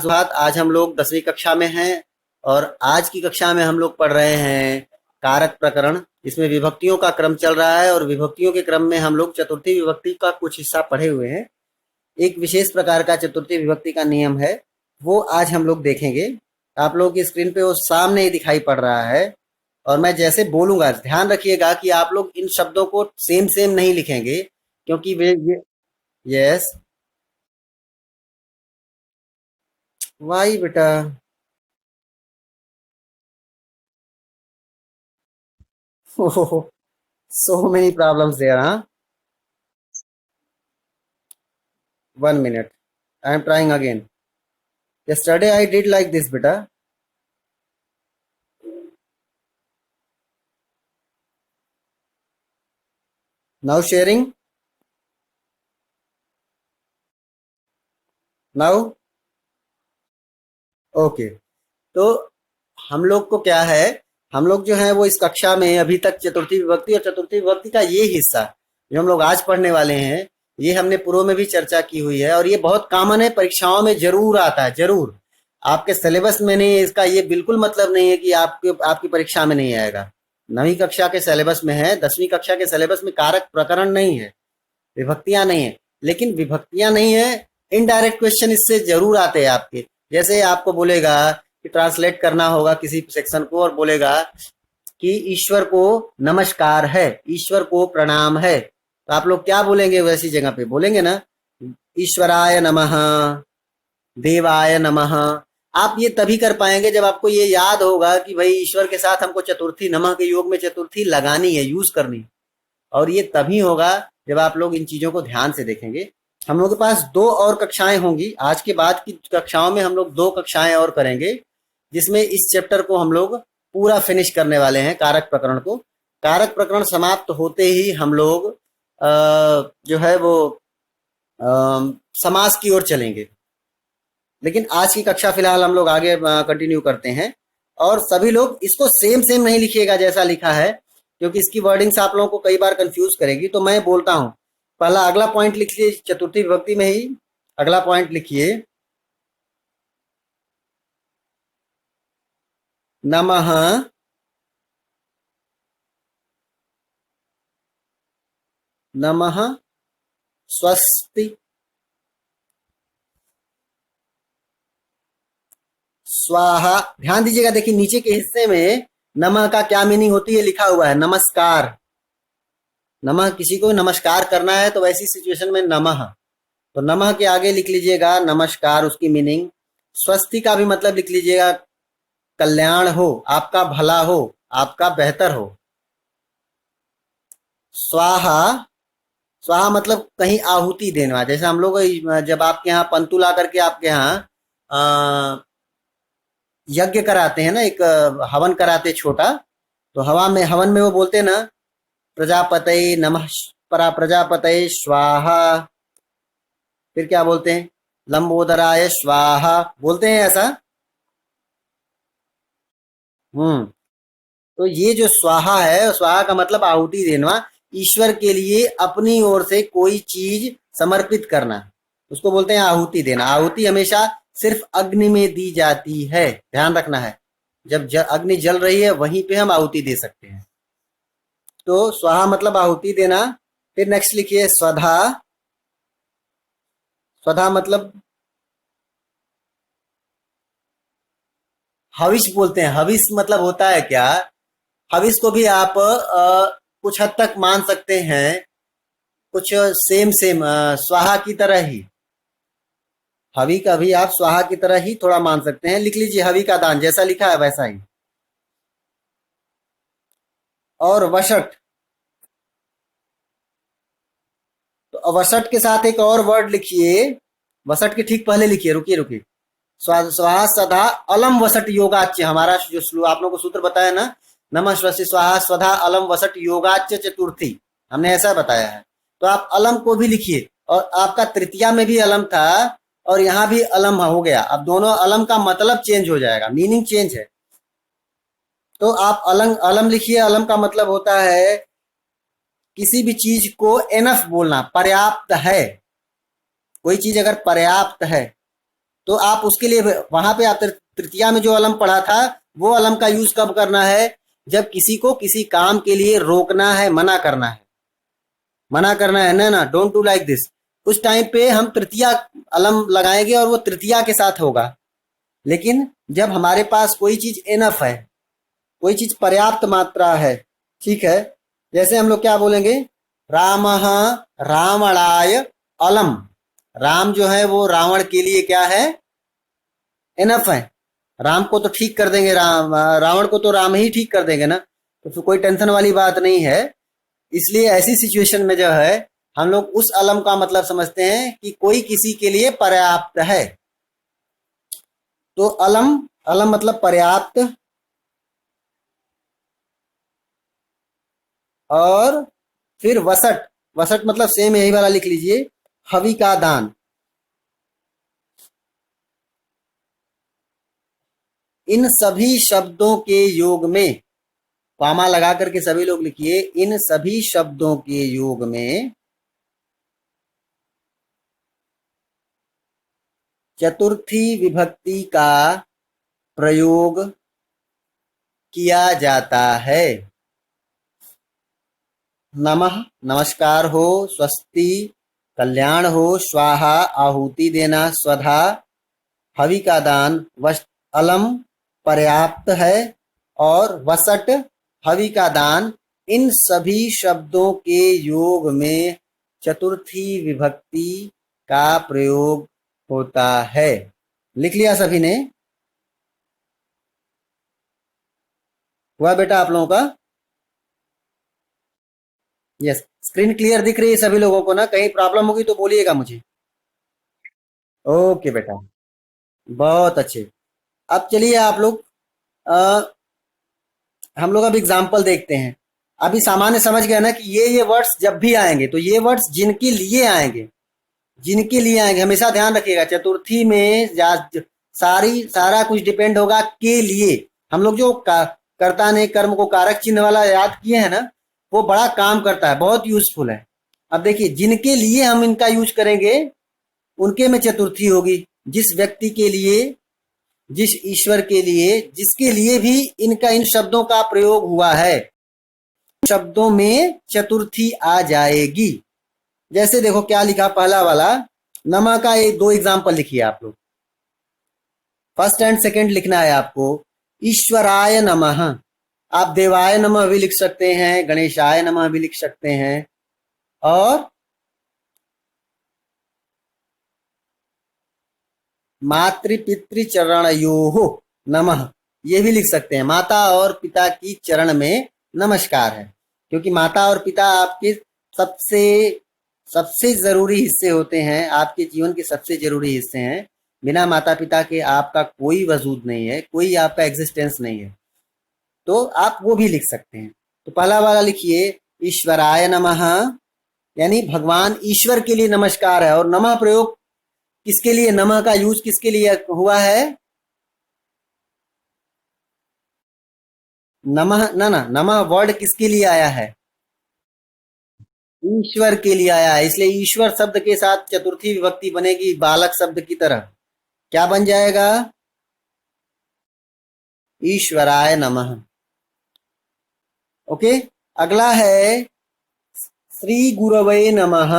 सुभात। आज हम लोग 10वीं कक्षा में हैं और आज की कक्षा में हम लोग पढ़ रहे हैं कारक प्रकरण। इसमें विभक्तियों का क्रम चल रहा है और विभक्तियों के क्रम में हम लोग चतुर्थी विभक्ति का कुछ हिस्सा पढ़े हुए हैं। एक विशेष प्रकार का चतुर्थी विभक्ति का नियम है, वो आज हम लोग देखेंगे। आप लोगों की स्क्रीन पे वो सामने ही दिखाई पड़ रहा है और मैं जैसे बोलूंगा ध्यान रखिएगा कि आप लोग इन शब्दों को सेम सेम नहीं लिखेंगे, क्योंकि वे ये यस वाई बेटा। Oh, so many problems there, huh? 1 minute. I am trying again. Yesterday I did like this, beta. Now sharing. Now, okay. तो हम लोग को क्या है, हम लोग जो है वो इस कक्षा में अभी तक चतुर्थी विभक्ति और चतुर्थी विभक्ति का ये हिस्सा जो हम लोग आज पढ़ने वाले हैं, ये हमने पूर्व में भी चर्चा की हुई है और ये बहुत कॉमन है, परीक्षाओं में जरूर आता है, जरूर। आपके सिलेबस में नहीं, इसका ये बिल्कुल मतलब नहीं है कि आपकी परीक्षा में नहीं आएगा। 9वीं कक्षा के सिलेबस में है, 10वीं कक्षा के सिलेबस में कारक प्रकरण नहीं है, विभक्तियां नहीं है। लेकिन विभक्तियां नहीं है, इनडायरेक्ट क्वेश्चन इससे जरूर आते हैं आपके। जैसे आपको बोलेगा कि ट्रांसलेट करना होगा किसी सेक्शन को और बोलेगा कि ईश्वर को नमस्कार है, ईश्वर को प्रणाम है, तो आप लोग क्या बोलेंगे? वैसी जगह पे बोलेंगे ना, ईश्वराय नमः, देवाय नमः। आप ये तभी कर पाएंगे जब आपको ये याद होगा कि भाई ईश्वर के साथ हमको चतुर्थी, नमः के योग में चतुर्थी लगानी है, यूज करनी। और ये तभी होगा जब आप लोग इन चीजों को ध्यान से देखेंगे। हम लोग के पास 2 और कक्षाएं होंगी। आज के बाद की कक्षाओं में हम लोग 2 कक्षाएं और करेंगे, जिसमें इस चैप्टर को हम लोग पूरा फिनिश करने वाले हैं, कारक प्रकरण को। कारक प्रकरण समाप्त होते ही हम लोग जो है वो समास की ओर चलेंगे। लेकिन आज की कक्षा फिलहाल हम लोग आगे कंटिन्यू करते हैं। और सभी लोग इसको सेम सेम नहीं लिखिएगा जैसा लिखा है, क्योंकि इसकी वर्डिंग्स आप लोगों को कई बार कंफ्यूज करेगी। तो मैं बोलता हूं, पहला अगला पॉइंट लिख लीजिए, चतुर्थी विभक्ति में ही अगला पॉइंट लिखिए, नमः नमः स्वस्ति स्वाहा। ध्यान दीजिएगा, देखिए नीचे के हिस्से में नमः का क्या मीनिंग होती है लिखा हुआ है, नमस्कार। नमः, किसी को नमस्कार करना है तो वैसी सिचुएशन में नमः, तो नमः के आगे लिख लीजिएगा नमस्कार, उसकी मीनिंग। स्वस्ति का भी मतलब लिख लीजिएगा, कल्याण हो, आपका भला हो, आपका बेहतर हो। स्वाहा, स्वाहा मतलब कहीं आहुति देना। जैसे हम लोग जब आपके यहाँ पंतु ला करके आपके यहाँ यज्ञ कराते हैं ना, एक हवन कराते छोटा, तो हवन में वो बोलते हैं ना, प्रजापतये नमः, परा प्रजापतये स्वाहा। फिर क्या बोलते हैं? लंबोदराय स्वाहा, बोलते हैं ऐसा। हम्म। तो ये जो स्वाहा है, स्वाहा का मतलब आहुति देना, ईश्वर के लिए अपनी ओर से कोई चीज समर्पित करना, उसको बोलते हैं आहुति देना। आहुति हमेशा सिर्फ अग्नि में दी जाती है, ध्यान रखना है। जब अग्नि जल रही है वहीं पे हम आहुति दे सकते हैं। तो स्वाहा मतलब आहुति देना। फिर नेक्स्ट लिखिए स्वधा। स्वधा मतलब हविष बोलते हैं। हविष मतलब होता है क्या? हविष को भी आप कुछ हद तक मान सकते हैं, कुछ सेम सेम स्वाहा की तरह ही। हवि का भी आप स्वाहा की तरह ही थोड़ा मान सकते हैं। लिख लीजिए हवि का दान, जैसा लिखा है वैसा ही। और वशट, तो वसट के साथ एक और वर्ड लिखिए। वसट के ठीक पहले लिखिए, रुकिए रुकिए, स्वाहा स्वधा अलम वसट योगाच्य। हमारा जो आप लोगों को सूत्र बताया ना, नमः स्वस्ति स्वाहा स्वधा अलम वसट योगाच्य चतुर्थी, हमने ऐसा बताया है। तो आप अलम को भी लिखिए, और आपका तृतीया में भी अलम था और यहाँ भी अलम हो गया। अब दोनों अलम का मतलब चेंज हो जाएगा, मीनिंग चेंज है। तो आप अलम लिखिए। अलम का मतलब होता है किसी भी चीज को एनफ बोलना, पर्याप्त है। कोई चीज अगर पर्याप्त है तो आप उसके लिए वहां पे आप तृतीया में जो अलम पढ़ा था वो अलम का यूज कब करना है? जब किसी को किसी काम के लिए रोकना है, मना करना है, मना करना है ना, डोंट डू लाइक दिस, उस टाइम पे हम तृतीया अलम लगाएंगे और वो तृतीया के साथ होगा। लेकिन जब हमारे पास कोई चीज एनफ है, कोई चीज पर्याप्त मात्रा है, ठीक है, जैसे हम लोग क्या बोलेंगे, रामः रावणाय अलम, राम जो है वो रावण के लिए क्या है? एनफ है। राम को तो ठीक कर देंगे, रावण को तो राम ही ठीक कर देंगे ना, तो फिर कोई टेंशन वाली बात नहीं है। इसलिए ऐसी सिचुएशन में जो है हम लोग उस अलम का मतलब समझते हैं कि कोई किसी के लिए पर्याप्त है। तो अलम, अलम मतलब पर्याप्त, और फिर वसट, वसट मतलब सेम यही वाला लिख लीजिए, हवि का दान। इन सभी शब्दों के योग में, कॉमा लगा करके सभी लोग लिखिए, इन सभी शब्दों के योग में चतुर्थी विभक्ति का प्रयोग किया जाता है। नमः नमस्कार हो, स्वस्ति कल्याण हो, स्वाहा आहुति देना, स्वधा हवि का दान, अलम पर्याप्त है, और वसट हवि का दान, इन सभी शब्दों के योग में चतुर्थी विभक्ति का प्रयोग होता है। लिख लिया सभी ने? हुआ बेटा आप लोगों का? यस, स्क्रीन क्लियर दिख रही है सभी लोगों को ना? कहीं प्रॉब्लम होगी तो बोलिएगा मुझे। ओके बेटा, बहुत अच्छे। अब चलिए आप लोग, अ, हम लोग अब एग्जाम्पल देखते हैं। अभी सामान्य समझ गए ना कि ये वर्ड्स जब भी आएंगे तो ये वर्ड्स जिनके लिए आएंगे, जिनके लिए आएंगे, हमेशा ध्यान रखिएगा चतुर्थी में सारा कुछ डिपेंड होगा के लिए। हम लोग जो कर्ता ने कर्म को कारक चिन्ह वाला याद किए हैं ना, वो बड़ा काम करता है, बहुत यूजफुल है। अब देखिए, जिनके लिए हम इनका यूज करेंगे उनके में चतुर्थी होगी। जिस व्यक्ति के लिए, जिस ईश्वर के लिए, जिसके लिए भी इनका, इन शब्दों का प्रयोग हुआ है, शब्दों में चतुर्थी आ जाएगी। जैसे देखो क्या लिखा, पहला वाला नमः का एक दो एग्जाम्पल लिखिए आप लोग। फर्स्ट एंड सेकंड लिखना है आपको। ईश्वराय नमः, आप देवाय नमः भी लिख सकते हैं, गणेशाय नमः भी लिख सकते हैं, और मातृपितृचरणयोः नमः ये भी लिख सकते हैं। माता और पिता की चरण में नमस्कार है, क्योंकि माता और पिता आपके सबसे सबसे जरूरी हिस्से होते हैं, आपके जीवन के सबसे जरूरी हिस्से हैं। बिना माता पिता के आपका कोई वजूद नहीं है, कोई आपका एग्जिस्टेंस नहीं है। तो आप वो भी लिख सकते हैं। तो पहला वाला लिखिए, ईश्वराय नमः, यानी भगवान ईश्वर के लिए नमस्कार है। और नमः प्रयोग किसके लिए, नमः का यूज किसके लिए हुआ है? नमः, ना ना, नमः वर्ड किसके लिए आया है? ईश्वर के लिए आया है। इसलिए ईश्वर शब्द के साथ चतुर्थी विभक्ति बनेगी बालक शब्द की तरह। क्या बन जाएगा? ईश्वराय नमः। ओके, अगला है श्री गुरवे नमः।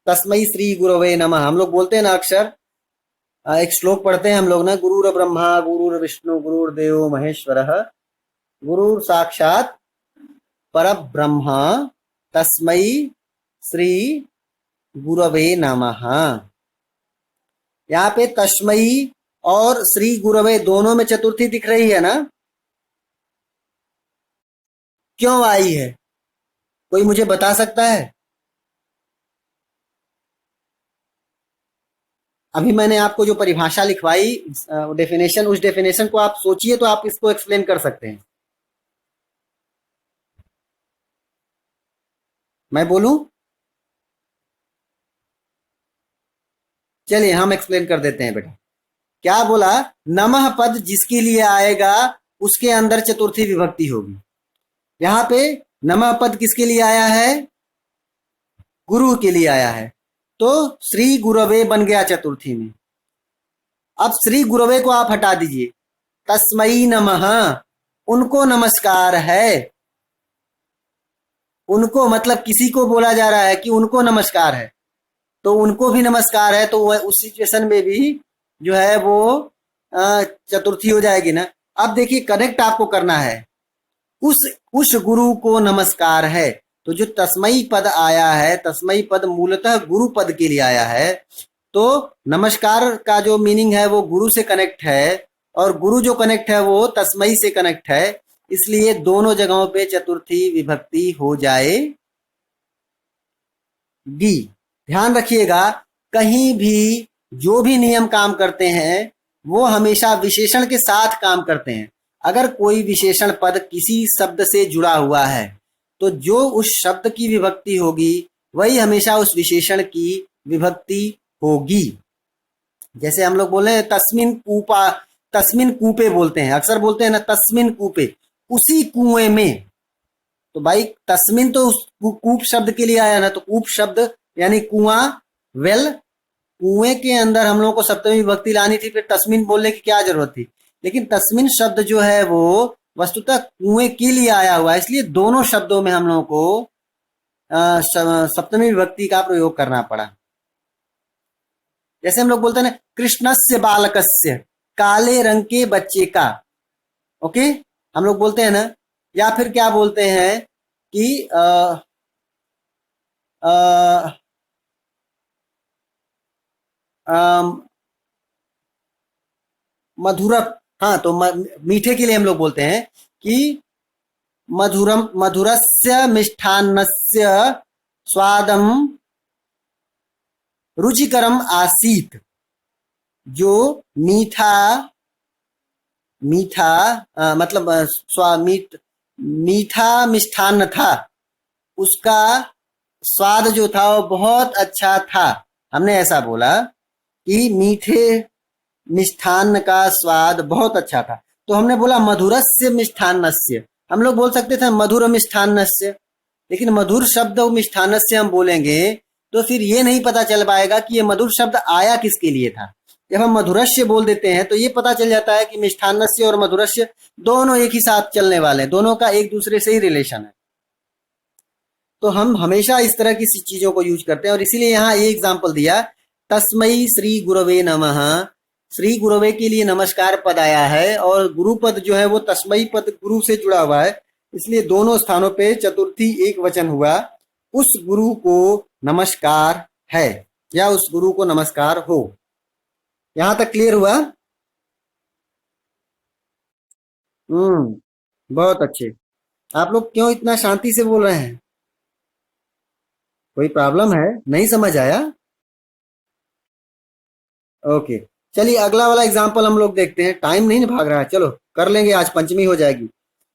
तस्मै श्री गुरवे नमः, हम लोग बोलते हैं ना अक्सर, एक श्लोक पढ़ते हैं हम लोग ना, गुरुर ब्रह्मा गुरुर विष्णु गुरुर्देव महेश्वरः गुरुर साक्षात परब्रह्म तस्मै श्री गुरवे नमः। यहाँ पे तस्मै और श्री गुरवे दोनों में चतुर्थी दिख रही है ना? क्यों आई है, कोई मुझे बता सकता है? अभी मैंने आपको जो परिभाषा लिखवाई, डेफिनेशन, उस डेफिनेशन को आप सोचिए तो आप इसको एक्सप्लेन कर सकते हैं। मैं बोलूं? चलिए हम एक्सप्लेन कर देते हैं बेटा। क्या बोला? नमः पद जिसके लिए आएगा उसके अंदर चतुर्थी विभक्ति होगी। यहाँ पे नमः पद किसके लिए आया है? गुरु के लिए आया है, तो श्री गुरवे बन गया चतुर्थी में। अब श्री गुरवे को आप हटा दीजिए, तस्मई नमः, उनको नमस्कार है। उनको मतलब किसी को बोला जा रहा है कि उनको नमस्कार है, तो उनको भी नमस्कार है, तो वह उस सिचुएशन में भी जो है वो चतुर्थी हो जाएगी ना। अब देखिए कनेक्ट आपको करना है, उस गुरु को नमस्कार है। तो जो तस्मई पद आया है, तस्मई पद मूलतः गुरु पद के लिए आया है। तो नमस्कार का जो मीनिंग है वो गुरु से कनेक्ट है, और गुरु जो कनेक्ट है वो तस्मई से कनेक्ट है, इसलिए दोनों जगहों पे चतुर्थी विभक्ति हो जाएगी। ध्यान रखिएगा, कहीं भी जो भी नियम काम करते हैं वो हमेशा विशेषण के साथ काम करते हैं। अगर कोई विशेषण पद किसी शब्द से जुड़ा हुआ है तो जो उस शब्द की विभक्ति होगी वही हमेशा उस विशेषण की विभक्ति होगी। जैसे हम लोग बोले तस्मिन कूपा, तस्मिन कूपे बोलते हैं, अक्सर बोलते हैं ना तस्मिन कूपे, उसी कुएं में। तो भाई तस्मिन तो उस कूप शब्द के लिए आया ना, तो कूप शब्द यानी कुआं, वेल, कुएं के अंदर हम लोगों को सप्तमी विभक्ति लानी थी, फिर तस्मिन बोलने की क्या जरूरत थी। लेकिन तस्मिन शब्द जो है वो वस्तुतः कुएं के लिए आया हुआ है, इसलिए दोनों शब्दों में हम लोगों को सप्तमी विभक्ति का प्रयोग करना पड़ा। जैसे हम लोग बोलते हैं ना कृष्णस्य बालकस्य, काले रंग के बच्चे का, ओके, हम लोग बोलते हैं ना। या फिर क्या बोलते हैं कि मधुर, हाँ, तो मीठे के लिए हम लोग बोलते हैं कि मधुरम, मधुरस्य मिष्ठान्नस्य स्वादम रुचिकरम आसीत। जो मीठा, मीठा मतलब मीठा मिष्ठान्न था, उसका स्वाद जो था वो बहुत अच्छा था। हमने ऐसा बोला कि मीठे मिष्ठान्न का स्वाद बहुत अच्छा था, तो हमने बोला मधुरस्य मिष्ठान्नस्य। हम लोग बोल सकते थे मधुर मिष्ठान्नस्य, लेकिन मधुर शब्द मिष्ठान्नस्य हम बोलेंगे तो फिर ये नहीं पता चल पाएगा कि ये मधुर शब्द आया किसके लिए था। जब हम मधुरस्य बोल देते हैं तो ये पता चल जाता है कि मिष्ठान्नस्य और मधुरस्य दोनों एक ही साथ चलने वाले हैं, दोनों का एक दूसरे से ही रिलेशन है। तो हम हमेशा इस तरह की चीजों को यूज करते हैं, और इसीलिए यहाँ ये एग्जाम्पल दिया, तस्मई श्री गुरवे नमः, श्री गुरवे के लिए नमस्कार पद आया है, और गुरु पद जो है वो तस्मई पद गुरु से जुड़ा हुआ है, इसलिए दोनों स्थानों पे चतुर्थी एक वचन हुआ। उस गुरु को नमस्कार है, या उस गुरु को नमस्कार हो। यहां तक क्लियर हुआ? बहुत अच्छे। आप लोग क्यों इतना शांति से बोल रहे हैं? कोई प्रॉब्लम है? नहीं समझ आया? ओके, चलिए अगला वाला एग्जाम्पल हम लोग देखते हैं। टाइम नहीं भाग रहा है, चलो कर लेंगे, आज पंचमी हो जाएगी,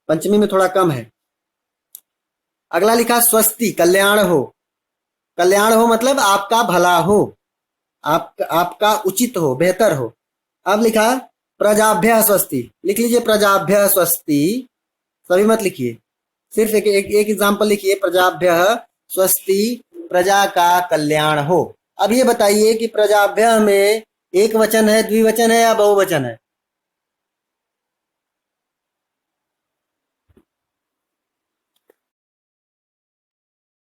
पंचमी में थोड़ा कम है। अगला लिखा स्वस्ति, कल्याण हो। कल्याण हो मतलब आपका भला हो, आपका उचित हो, बेहतर हो। अब लिखा प्रजाभ्य स्वस्ति, लिख लीजिए प्रजाभ्य स्वस्ति, सभी मत लिखिए, सिर्फ एक एग्जाम्पल लिखिए, प्रजाभ्य स्वस्ति, प्रजा का कल्याण हो। अब ये बताइए कि प्रजाभ्य में एक वचन है, द्विवचन है या बहुवचन है?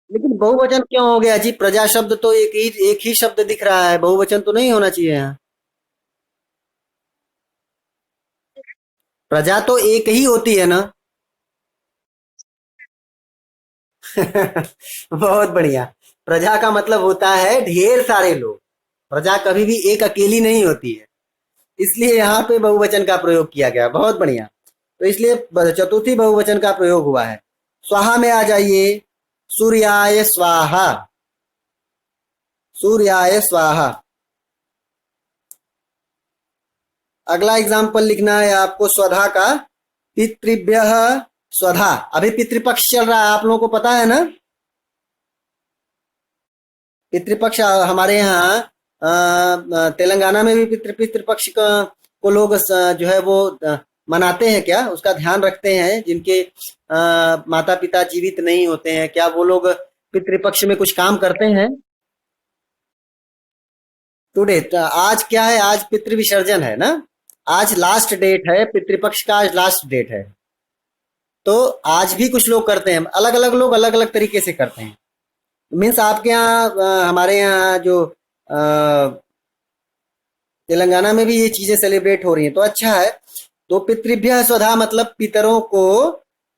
लेकिन बहुवचन क्यों हो गया जी? प्रजा शब्द तो एक ही शब्द दिख रहा है, बहुवचन तो नहीं होना चाहिए यहाँ। प्रजा तो एक ही होती है ना। बहुत बढ़िया। प्रजा का मतलब होता है ढेर सारे लोग, प्रजा कभी भी एक अकेली नहीं होती है, इसलिए यहाँ पे बहुवचन का प्रयोग किया गया। बहुत बढ़िया, तो इसलिए चतुर्थी बहुवचन का प्रयोग हुआ है। स्वाहा में आ जाइए, सूर्याय स्वाहा, सूर्याय स्वाहा। अगला एग्जाम्पल लिखना है आपको स्वधा का, पितृभ्य स्वधा। अभी पितृपक्ष चल रहा है, आप लोगों को पता है ना? पितृपक्ष हमारे यहाँ तेलंगाना में भी पितृपक्ष को लोग जो है वो मनाते हैं क्या, उसका ध्यान रखते हैं? जिनके माता पिता जीवित नहीं होते हैं, क्या वो लोग पितृपक्ष में कुछ काम करते हैं? टुडे, आज क्या है, आज पितृ विसर्जन है ना, आज लास्ट डेट है, पितृपक्ष का आज लास्ट डेट है। तो आज भी कुछ लोग करते हैं, अलग अलग लोग अलग अलग तरीके से करते हैं। मीन्स आपके यहाँ हमारे यहाँ जो तेलंगाना में भी ये चीजें सेलिब्रेट हो रही हैं, तो अच्छा है। तो पितृभ्य स्वधा मतलब पितरों को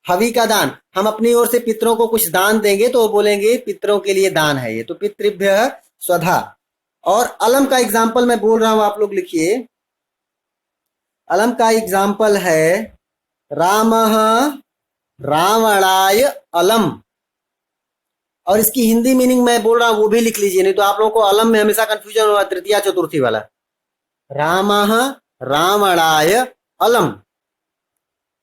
हवि का दान, हम अपनी ओर से पितरों को कुछ दान देंगे तो वो बोलेंगे पितरों के लिए दान है ये, तो पितृभ्य स्वधा। और अलम का एग्जाम्पल मैं बोल रहा हूं, आप लोग लिखिए। अलम का एग्जाम्पल है रामः रावणाय अलम। और इसकी हिंदी मीनिंग मैं बोल रहा हूं वो भी लिख लीजिए, नहीं तो आप लोगों को अलम में हमेशा कंफ्यूजन होगा, तृतीया चतुर्थी वाला। रामः रावणाय अलम,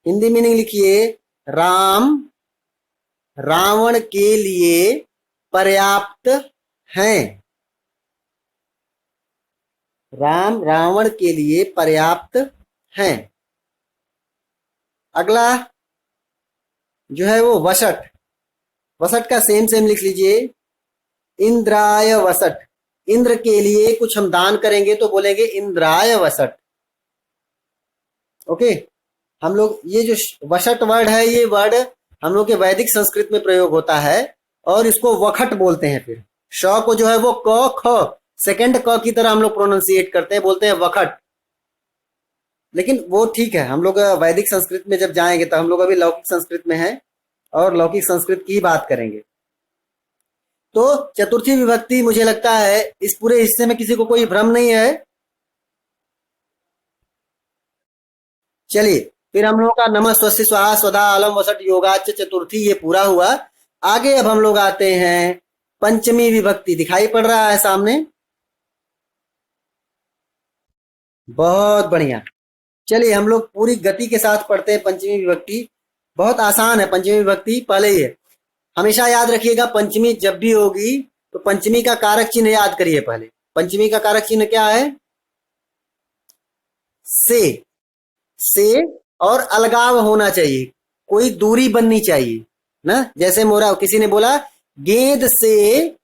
हिंदी मीनिंग लिखिए, राम रावण के लिए पर्याप्त हैं। राम रावण के लिए पर्याप्त हैं। अगला जो है वो वसट, वसट का सेम सेम लिख लीजिए, इंद्राय वसट, इंद्र के लिए कुछ हम दान करेंगे तो बोलेंगे इंद्राय वसट। ओके, हम लोग ये जो वसट वर्ड है, ये वर्ड हम लोग के वैदिक संस्कृत में प्रयोग होता है और इसको वखट बोलते हैं। फिर श को जो है वो क ख सेकंड क की तरह हम लोग प्रोनाउंसिएट करते हैं, बोलते हैं वखट। लेकिन वो ठीक है, हम लोग वैदिक संस्कृत में जब जाएंगे तो हम लोग अभी लौकिक संस्कृत में हैं और लौकिक संस्कृत की ही बात करेंगे। तो चतुर्थी विभक्ति, मुझे लगता है इस पूरे हिस्से में किसी को कोई भ्रम नहीं है। चलिए, फिर हम लोग का नमः स्वस्ति स्वाहा स्वधा अलम वसट योगाच चतुर्थी ये पूरा हुआ। आगे अब हम लोग आते हैं पंचमी विभक्ति, दिखाई पड़ रहा है सामने? बहुत बढ़िया। चलिए हम लोग पूरी गति के साथ पढ़ते हैं पंचमी विभक्ति। बहुत आसान है पंचमी विभक्ति। पहले ये हमेशा याद रखिएगा, पंचमी जब भी होगी तो पंचमी का कारक चिन्ह याद करिए। पहले पंचमी का कारक चिन्ह क्या है? से। से और अलगाव होना चाहिए, कोई दूरी बननी चाहिए ना। जैसे मोरा किसी ने बोला गेंद से,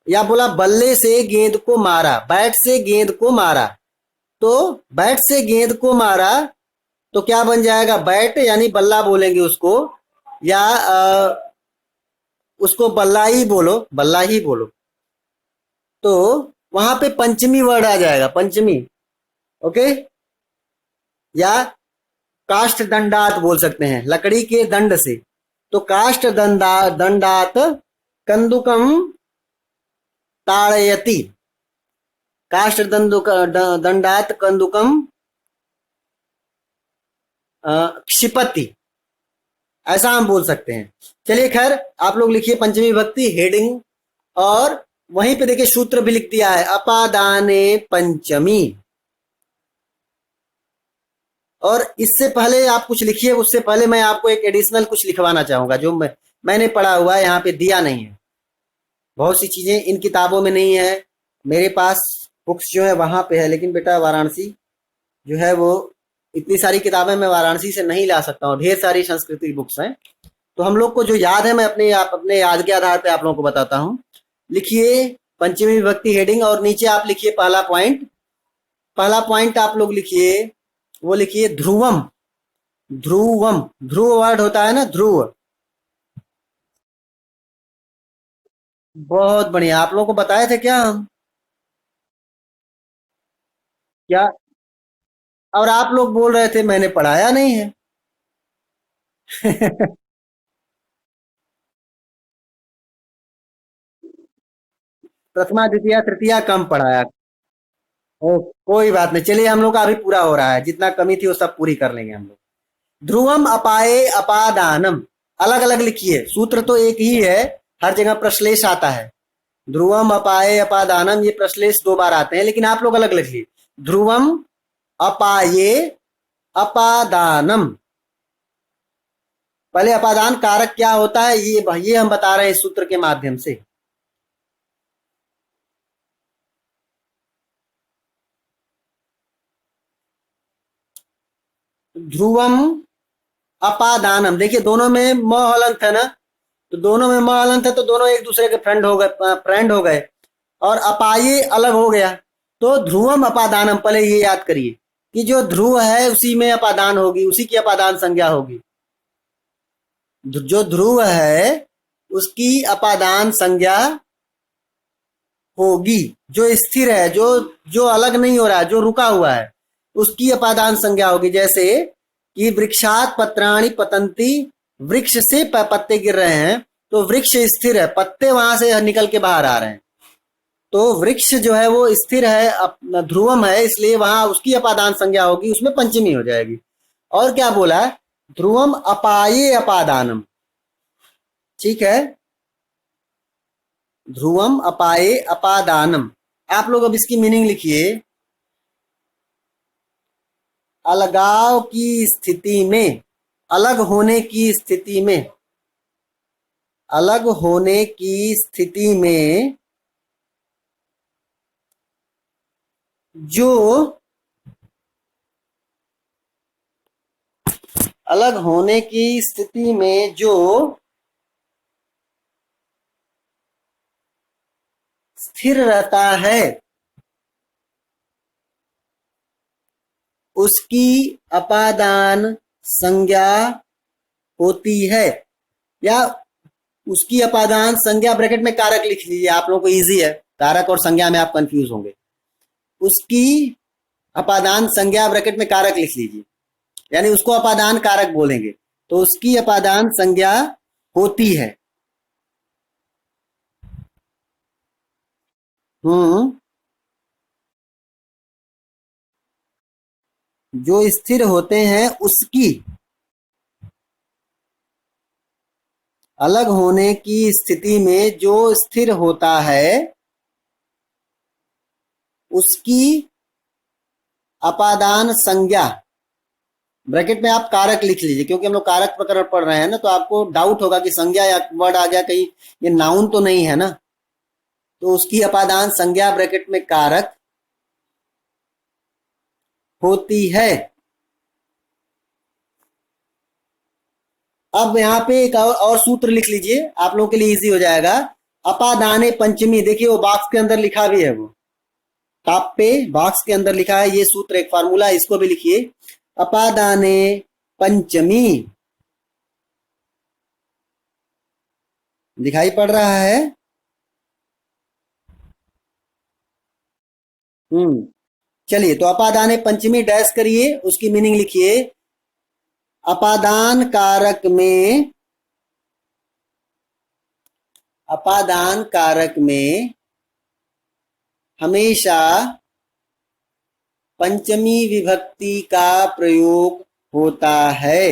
या बोला बल्ले से गेंद को मारा, बैट से गेंद को मारा, तो बैट से गेंद को मारा तो क्या बन जाएगा? बैट यानी बल्ला बोलेंगे उसको, या उसको बल्ला ही बोलो, बल्ला ही बोलो। तो वहां पे पंचमी वर्ड आ जाएगा, पंचमी। ओके, या काष्ठ दंडात बोल सकते हैं, लकड़ी के दंड से। तो काष्ठ दंडात कंदुकम ताड़यति, काष्ठ दंडात कंदुकम क्षिपति, ऐसा हम बोल सकते हैं। चलिए खैर, आप लोग लिखिए पंचमी विभक्ति हेडिंग, और वहीं पे देखिए सूत्र भी लिख दिया है, अपादाने पंचमी। और इससे पहले आप कुछ लिखिए, उससे पहले मैं आपको एक एडिशनल कुछ लिखवाना चाहूंगा जो मैंने पढ़ा हुआ है, यहाँ पे दिया नहीं है। बहुत सी चीजें इन किताबों में नहीं है, मेरे पास बुक्स जो है वहां पे है, लेकिन बेटा वाराणसी जो है वो इतनी सारी किताबें मैं वाराणसी से नहीं ला सकता हूँ, ढेर सारी संस्कृति बुक्स हैं। तो हम लोग को जो याद है मैं अपने याद के आधार पे आप लोगों को बताता हूँ। लिखिए पंचमी विभक्ति हेडिंग, और नीचे आप लिखिए पहला पॉइंट। पहला पॉइंट आप लोग लिखिए, वो लिखिए ध्रुवम। ध्रुवम, ध्रुव वर्ड होता है ना, ध्रुव। बहुत बढ़िया, आप लोगों को बताए थे क्या हम? क्या? और आप लोग बोल रहे थे मैंने पढ़ाया नहीं है। प्रथमा द्वितीय तृतीया कम पढ़ाया। ओ, कोई बात नहीं, चलिए हम लोग का अभी पूरा हो रहा है, जितना कमी थी वो सब पूरी कर लेंगे हम लोग। ध्रुवम अपाए अपादानम, अलग अलग लिखिए, सूत्र तो एक ही है, हर जगह प्रश्लेष आता है। ध्रुवम अपाए अपादानम, ये प्रश्लेष दो बार आते हैं, लेकिन आप लोग अलग लिखिए, ध्रुवम अपाये अपादानम। पहले अपादान कारक क्या होता है ये हम बता रहे हैं इस सूत्र के माध्यम से। ध्रुवम अपादानम, देखिए दोनों में म हलंत है ना, तो दोनों में म हलंत है तो दोनों एक दूसरे के फ्रेंड हो गए, फ्रेंड हो गए। और अपाये अलग हो गया, तो ध्रुवम अपादानम। पहले ये याद करिए कि जो ध्रुव है उसी में अपादान होगी, उसी की अपादान संज्ञा होगी। जो ध्रुव है उसकी अपादान संज्ञा होगी। जो स्थिर है, जो जो अलग नहीं हो रहा है, जो रुका हुआ है, उसकी अपादान संज्ञा होगी। जैसे कि वृक्षात पत्राणि पतंती, वृक्ष से पत्ते गिर रहे हैं, तो वृक्ष स्थिर है, पत्ते वहां से निकल के बाहर आ रहे हैं। तो वृक्ष जो है वो स्थिर है, ध्रुवम है, इसलिए वहां उसकी अपादान संज्ञा होगी, उसमें पंचमी हो जाएगी। और क्या बोला? ध्रुवम अपाये अपादानम। ठीक है, ध्रुवम अपाये अपादानम। आप लोग अब इसकी मीनिंग लिखिए। अलगाव की स्थिति में, अलग होने की स्थिति में, अलग होने की स्थिति में जो, अलग होने की स्थिति में जो स्थिर रहता है उसकी अपादान संज्ञा होती है। या उसकी अपादान संज्ञा ब्रैकेट में कारक लिख लीजिए, आप लोगों को इजी है, कारक और संज्ञा में आप कंफ्यूज होंगे। उसकी अपादान संज्ञा ब्रैकेट में कारक लिख लीजिए, यानी उसको अपादान कारक बोलेंगे, तो उसकी अपादान संज्ञा होती है। जो स्थिर होते हैं उसकी, अलग होने की स्थिति में जो स्थिर होता है उसकी अपादान संज्ञा, ब्रैकेट में आप कारक लिख लीजिए, क्योंकि हम लोग कारक प्रकरण पढ़ रहे हैं ना, तो आपको डाउट होगा कि संज्ञा या वर्ड आ गया कहीं, ये नाउन तो नहीं है ना। तो उसकी अपादान संज्ञा ब्रैकेट में कारक होती है। अब यहाँ पे एक और सूत्र लिख लीजिए, आप लोगों के लिए इजी हो जाएगा। अपादाने पंचमी, देखिए वो बॉक्स के अंदर लिखा भी है, वो टॉप पे बॉक्स के अंदर लिखा है, ये सूत्र एक फार्मूला, इसको भी लिखिए। अपादाने पंचमी, दिखाई पड़ रहा है? चलिए, तो अपादाने पंचमी डैश करिए, उसकी मीनिंग लिखिए। अपादान कारक में, अपादान कारक में हमेशा पंचमी विभक्ति का प्रयोग होता है।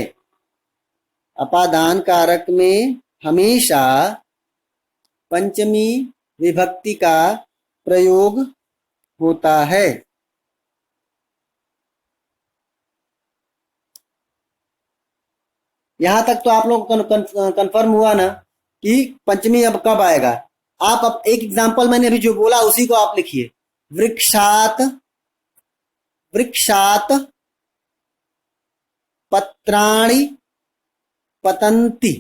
अपादान कारक में हमेशा पंचमी विभक्ति का प्रयोग होता है। यहां तक तो आप लोग कंफर्म हुआ ना कि पंचमी अब कब आएगा? आप अब एक एग्जांपल मैंने अभी जो बोला उसी को आप लिखिए। वृक्षात, वृक्षात पत्राणि पतंती,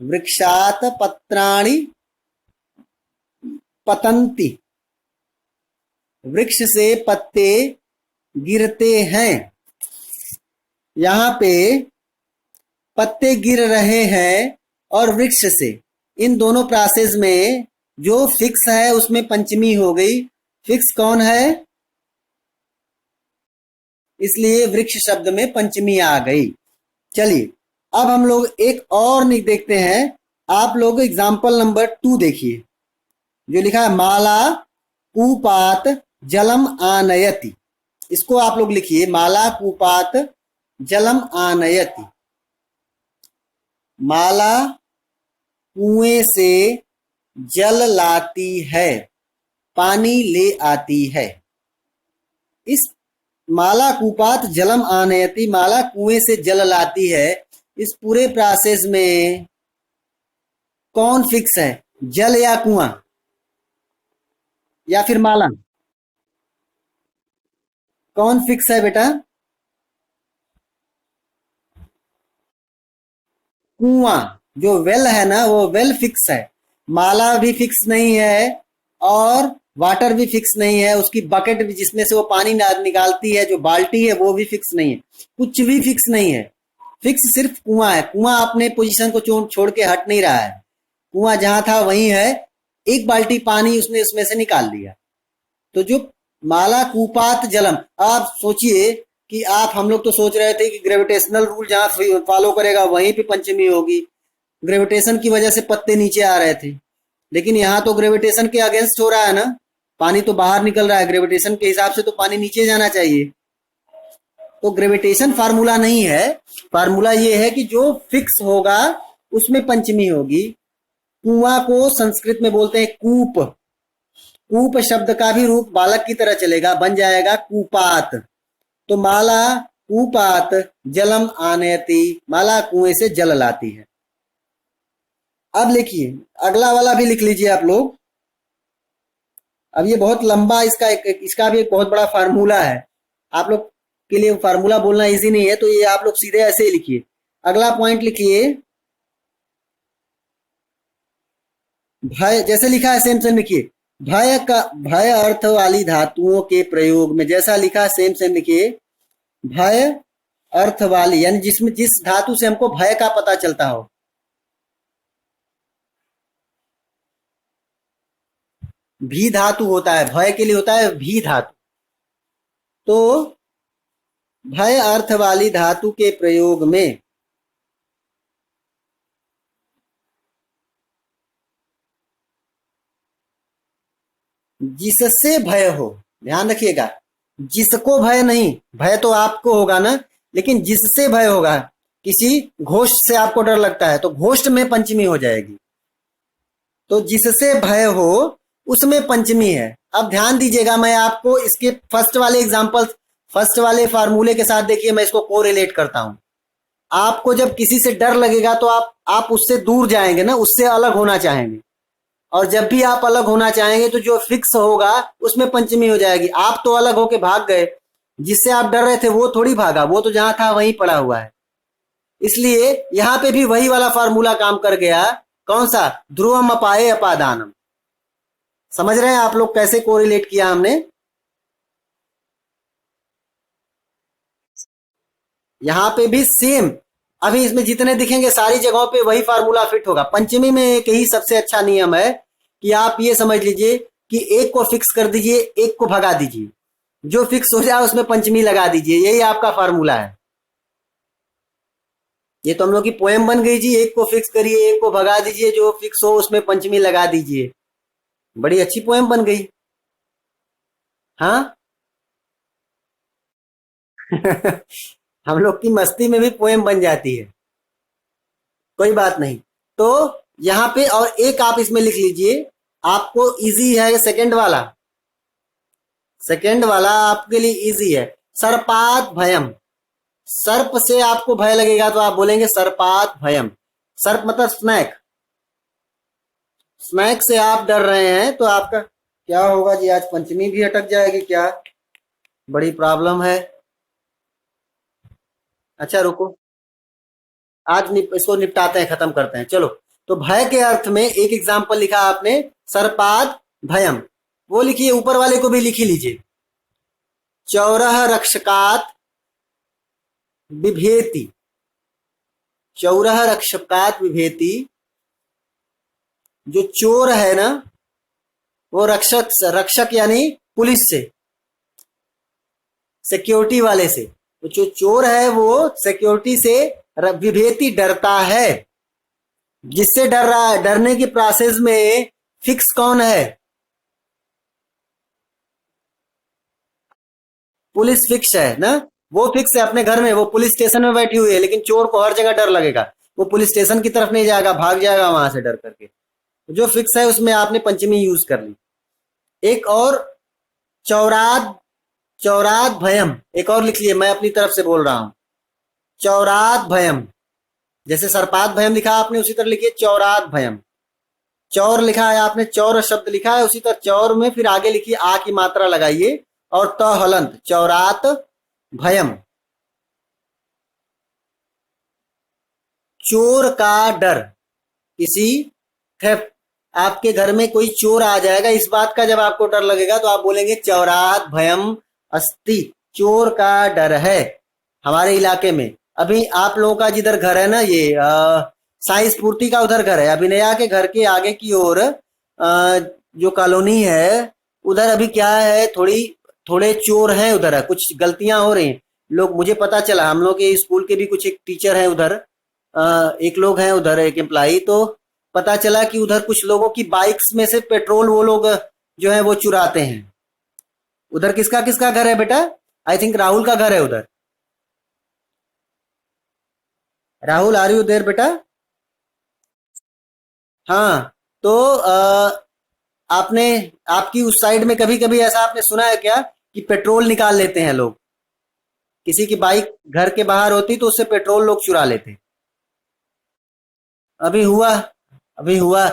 वृक्षात पत्राणि पतंती, वृक्ष से पत्ते गिरते हैं। यहां पे पत्ते गिर रहे हैं और वृक्ष से, इन दोनों प्रोसेस में जो फिक्स है उसमें पंचमी हो गई। फिक्स कौन है? इसलिए वृक्ष शब्द में पंचमी आ गई। चलिए, अब हम लोग एक और देखते हैं। आप लोग एग्जाम्पल नंबर 2 देखिए, जो लिखा है माला कूपात जलम आनयति। इसको आप लोग लिखिए, माला कूपात जलम आनयति। माला कुएं से जल लाती है, पानी ले आती है। इस माला कूपात जलम आनयति, माला कुएं से जल लाती है, इस पूरे प्रोसेस में कौन फिक्स है? जल या कुआं या फिर माला? कौन फिक्स है बेटा? कुआं। जो वेल है ना वो वेल फिक्स है, माला भी फिक्स नहीं है और वाटर भी फिक्स नहीं है, उसकी बकेट भी जिसमें से वो पानी निकालती है, जो बाल्टी है वो भी फिक्स नहीं है, कुछ भी फिक्स नहीं है। फिक्स सिर्फ कुआं है। कुआं अपने पोजीशन को छोड़ के हट नहीं रहा है, कुआं जहां था वहीं है, एक बाल्टी पानी उसने उसमें से निकाल लिया। तो जो माला कूपात जलम, आप सोचिए कि आप, हम लोग तो सोच रहे थे कि ग्रेविटेशनल रूल जहां फॉलो करेगा वहीं पे पंचमी होगी, ग्रेविटेशन की वजह से पत्ते नीचे आ रहे थे, लेकिन यहाँ तो ग्रेविटेशन के अगेंस्ट हो रहा है ना, पानी तो बाहर निकल रहा है, ग्रेविटेशन के हिसाब से तो पानी नीचे जाना चाहिए। तो ग्रेविटेशन फार्मूला नहीं है, फार्मूला ये है कि जो फिक्स होगा उसमें पंचमी होगी। कुआं को संस्कृत में बोलते हैं कूप, कूप शब्द का भी रूप बालक की तरह चलेगा, बन जाएगा कूपात। तो माला कूपात जलम आनयति, माला कुएं से जल लाती है। अब लिखिए अगला वाला भी लिख लीजिए आप लोग। अब ये बहुत लंबा, इसका भी एक बहुत बड़ा फार्मूला है, आप लोग के लिए फार्मूला बोलना इजी नहीं है, तो ये आप लोग सीधे ऐसे ही लिखिए। अगला पॉइंट लिखिए, भय जैसे लिखा है सेम सेम लिखिए। भय का, भय अर्थ वाली धातुओं के प्रयोग में, जैसा लिखा है सेम सेम लिखिए। भय अर्थ वाली यानी जिसमें जिस धातु से हमको भय का पता चलता हो। भी धातु होता है, भय के लिए होता है भी धातु। तो भय अर्थ वाली धातु के प्रयोग में जिससे भय हो, ध्यान रखिएगा, जिसको भय नहीं, भय तो आपको होगा ना, लेकिन जिससे भय होगा, किसी घोष्ट से आपको डर लगता है तो घोष्ट में पंचमी हो जाएगी। तो जिससे भय हो उसमें पंचमी है। अब ध्यान दीजिएगा, मैं आपको इसके फर्स्ट वाले एग्जांपल, फर्स्ट वाले फार्मूले के साथ देखिए, मैं इसको कोरिलेट करता हूं। आपको जब किसी से डर लगेगा तो आप उससे दूर जाएंगे ना, उससे अलग होना चाहेंगे, और जब भी आप अलग होना चाहेंगे तो जो फिक्स होगा उसमें पंचमी हो जाएगी। आप तो अलग होके भाग गए, जिससे आप डर रहे थे वो थोड़ी भागा, वो तो जहां था वहीं पड़ा हुआ है। इसलिए यहां पे भी वही वाला फार्मूला काम कर गया। कौन सा? ध्रुवम अपाए अपादानम। समझ रहे हैं आप लोग कैसे कोरिलेट किया हमने? यहां पे भी सेम, अभी इसमें जितने दिखेंगे सारी जगहों पे वही फार्मूला फिट होगा। पंचमी में एक ही सबसे अच्छा नियम है कि आप ये समझ लीजिए कि एक को फिक्स कर दीजिए, एक को भगा दीजिए, जो फिक्स हो जाए उसमें पंचमी लगा दीजिए, यही आपका फार्मूला है। ये तो हम लोग की पोएम बन गई जी, एक को फिक्स करिए, एक को भगा दीजिए, जो फिक्स हो उसमें पंचमी लगा दीजिए। बड़ी अच्छी पोएम बन गई। हाँ। हम लोग की मस्ती में भी पोएम बन जाती है, कोई बात नहीं। तो यहाँ पे और एक आप इसमें लिख लीजिए, आपको इजी है सेकंड वाला, सेकंड वाला आपके लिए इजी है। सर्पात भयम, सर्प से आपको भय लगेगा तो आप बोलेंगे सर्पात भयम। सर्प मतलब स्नैक, स्नैक से आप डर रहे हैं तो आपका क्या होगा जी? आज पंचमी भी अटक जाएगी क्या? बड़ी प्रॉब्लम है। अच्छा रुको, आज इसको निपटाते हैं, खत्म करते हैं, चलो। तो भय के अर्थ में एक एग्जाम्पल लिखा आपने, सर्पाद भयम, वो लिखिए, ऊपर वाले को भी लिख ही लीजिए। चौरह रक्षकात विभेति, चौरह रक्षकात विभेति, जो चोर है ना वो रक्षक, रक्षक यानी पुलिस से, सिक्योरिटी वाले से, तो जो चोर है वो सिक्योरिटी से विभेति डरता है। जिससे डर रहा है, डरने की प्रोसेस में फिक्स कौन है? पुलिस फिक्स है ना, वो फिक्स है अपने घर में, वो पुलिस स्टेशन में बैठी हुई है, लेकिन चोर को हर जगह डर लगेगा, वो पुलिस स्टेशन की तरफ नहीं जाएगा, भाग जाएगा वहां से डर करके। जो फिक्स है उसमें आपने पंचमी यूज कर ली। एक और, चौराद, चौराद भयम, एक और लिख लिए, मैं अपनी तरफ से बोल रहा हूं, चौराद भयम। जैसे सर्पात भयम लिखा आपने उसी तरह लिखिए चौराद भयम। चौर लिखा है आपने, चौर शब्द लिखा है, उसी तरह चौर में फिर आगे लिखिए आ की मात्रा लगाइए और त हलंत, चौरात भयम। चोर का डर, किसी थेफ्ट, आपके घर में कोई चोर आ जाएगा, इस बात का जब आपको डर लगेगा तो आप बोलेंगे चौरात भयम अस्ति, चोर का डर है हमारे इलाके में। अभी आप लोगों का जिधर घर है ना, ये साई स्फूर्ति का उधर घर है, अभिनया के घर के आगे की ओर जो कॉलोनी है उधर अभी क्या है, थोड़े चोर हैं उधर, है कुछ गलतियां हो रही हैं। लोग, मुझे पता चला, हम लोग के स्कूल के भी कुछ एक टीचर हैं उधर, एक लोग हैं उधर, एक एम्प्लाई, तो पता चला कि उधर कुछ लोगों की बाइक्स में से पेट्रोल वो लोग जो है वो चुराते हैं। उधर किसका किसका घर है बेटा? आई थिंक राहुल का घर है उधर। राहुल, आर यू देयर बेटा? हाँ, तो आपने, आपकी उस साइड में कभी कभी ऐसा आपने सुना है क्या कि पेट्रोल निकाल लेते हैं लोग? किसी की बाइक घर के बाहर होती तो उससे पेट्रोल लोग चुरा लेते। अभी हुआ, अभी हुआ,